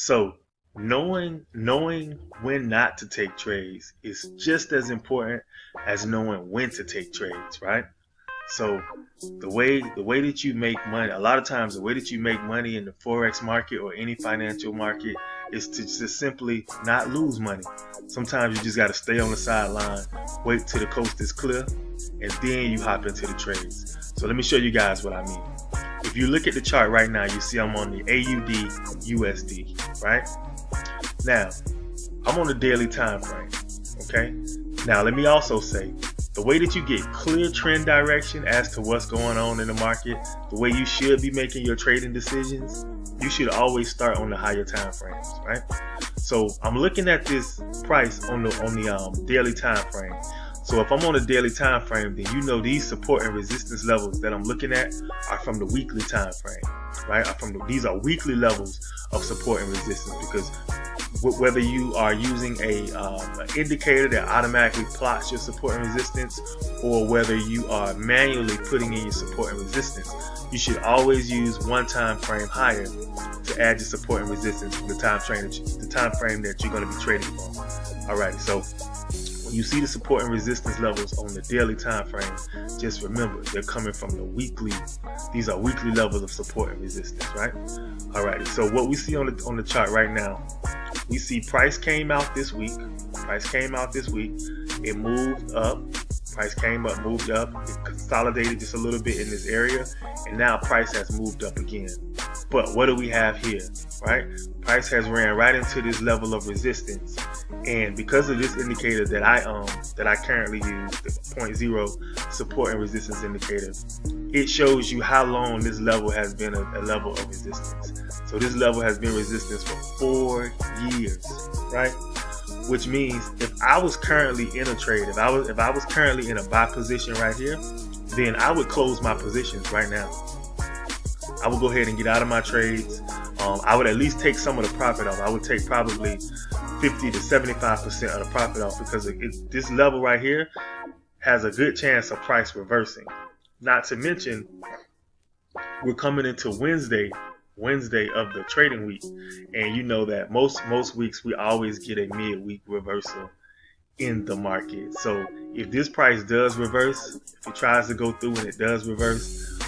So knowing when not to take trades is just as important as knowing when to take trades, right? So the way that you make money, a lot of times the way that you make money in the forex market or any financial market is to just simply not lose money. Sometimes you just got to stay on the sideline, wait till the coast is clear, and then you hop into the trades. So let me show you guys what I mean. If you look at the chart right now, you see I'm on the AUD USD, right? Now, I'm on the daily time frame, okay? Now, let me also say, the way that you get clear trend direction as to what's going on in the market, the way you should be making your trading decisions, you should always start on the higher time frames, right? So I'm looking at this price on the daily time frame. So if I'm on a daily time frame, then you know these support and resistance levels that I'm looking at are from the weekly time frame, right? These are weekly levels of support and resistance, because whether you are using an indicator that automatically plots your support and resistance, or whether you are manually putting in your support and resistance, you should always use one time frame higher to add your support and resistance to the time frame that you're going to be trading from. Alright, so when you see the support and resistance levels on the daily time frame, just remember they're coming from the weekly. These are weekly levels of support and resistance, right? Alrighty, so what we see on the chart right now, we see price came out this week. It moved up. Price came up, moved up. It consolidated just a little bit in this area, and now price has moved up again. But what do we have here, right? Price has ran right into this level of resistance, and because of this indicator that I currently use, the 0.0 support and resistance indicator, it shows you how long this level has been a level of resistance. So this level has been resistance for 4 years, right? Which means if I was currently in a trade, if I was currently in a buy position right here, then I would close my positions right now. I would go ahead and get out of my trades. I would at least take some of the profit off. I would take probably 50 to 75% of the profit off, because this level right here has a good chance of price reversing. Not to mention, we're coming into Wednesday of the trading week, and you know that most weeks we always get a midweek reversal in the market. So if this price does reverse, if it tries to go through and it does reverse,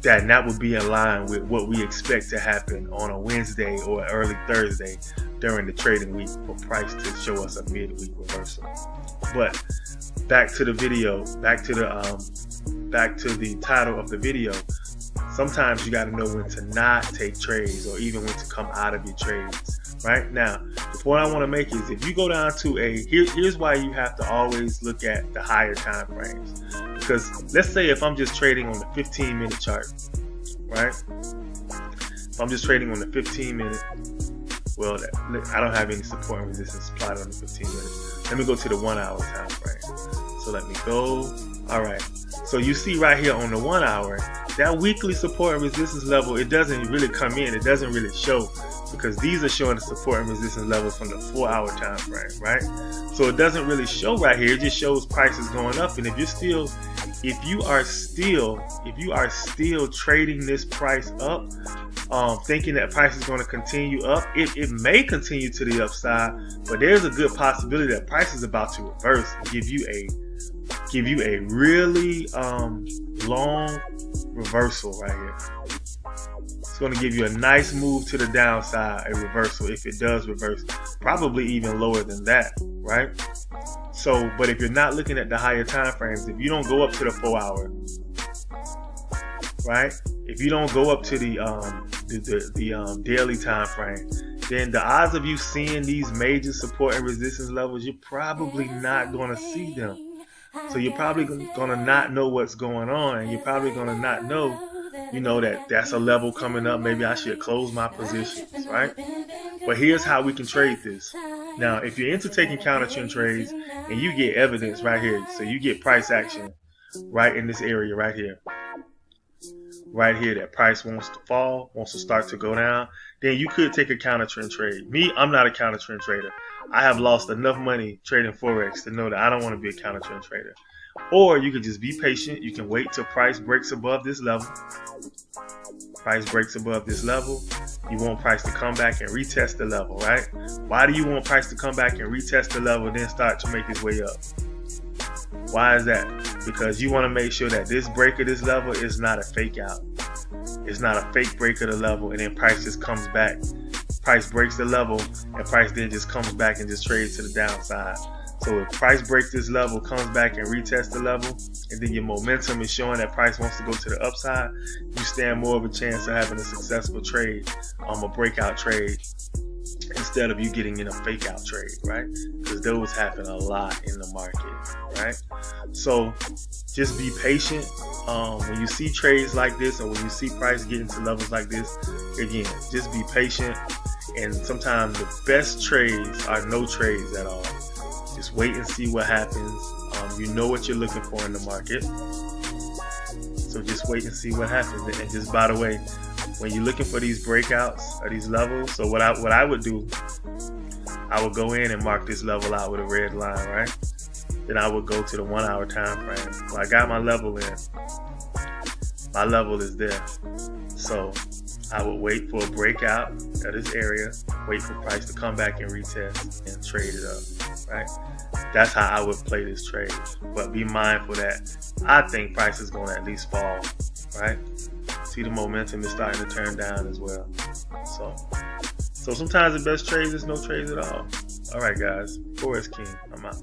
that would be in line with what we expect to happen on a Wednesday or early Thursday during the trading week for price to show us a midweek reversal. But back to the video, back to the title of the video. Sometimes you got to know when to not take trades, or even when to come out of your trades. Right now, the point I want to make is, if you go down to here's why you have to always look at the higher time frames. Because let's say if I'm just trading on the 15-minute chart, right? If I'm just trading on the 15-minute, well, I don't have any support and resistance plotted on the 15 minutes. Let me go to the 1 hour time frame. So let me go. All right. So you see right here on the 1 hour, that weekly support and resistance level, it doesn't really come in. It doesn't really show, because these are showing the support and resistance levels from the 4 hour time frame, right? So it doesn't really show right here. It just shows prices going up. And if you are still trading this price up, thinking that price is going to continue up, it may continue to the upside, but there's a good possibility that price is about to reverse and give you a really long reversal right here. It's going to give you a nice move to the downside, a reversal, if it does reverse, probably even lower than that, right? So, but if you're not looking at the higher time frames, if you don't go up to the 4 hour, right? If you don't go up to the daily time frame, then the odds of you seeing these major support and resistance levels, you're probably not going to see them. So you're probably going to not know what's going on, and you're probably going to not know, that that's a level coming up. Maybe I should close my positions, right? But here's how we can trade this. Now, if you're into taking counter trend trades and you get evidence right here, so you get price action right in this area right here. right here that price wants to fall, wants to start to go down, then you could take a counter trend trade. Me, I'm not a counter trend trader. I have lost enough money trading Forex to know that I don't want to be a counter trend trader. Or you could just be patient. You can wait till price breaks above this level. Price breaks above this level. You want price to come back and retest the level, right? Why do you want price to come back and retest the level, then start to make its way up? Why is that? Because you want to make sure that this break of this level is not a fake out. It's not a fake break of the level, and then price just comes back. Price breaks the level, and price then just comes back and just trades to the downside. So if price breaks this level, comes back and retests the level, and then your momentum is showing that price wants to go to the upside, you stand more of a chance of having a successful trade, a breakout trade, instead of you getting in a fake out trade, right? Because those happen a lot in the market, right? So just be patient. When you see trades like this, or when you see price getting to levels like this, again, just be patient. And sometimes the best trades are no trades at all. Just wait and see what happens. You know what you're looking for in the market, so just wait and see what happens. And just, by the way, when you're looking for these breakouts or these levels, so what I would do, I would go in and mark this level out with a red line, right? Then I would go to the 1 hour time frame. So I got my level in. My level is there. So I would wait for a breakout of this area, wait for price to come back and retest and trade it up, right? That's how I would play this trade. But be mindful that I think price is going to at least fall, right? See, the momentum is starting to turn down as well. So sometimes the best trades is no trades at all. All right, guys. Forex King, I'm out.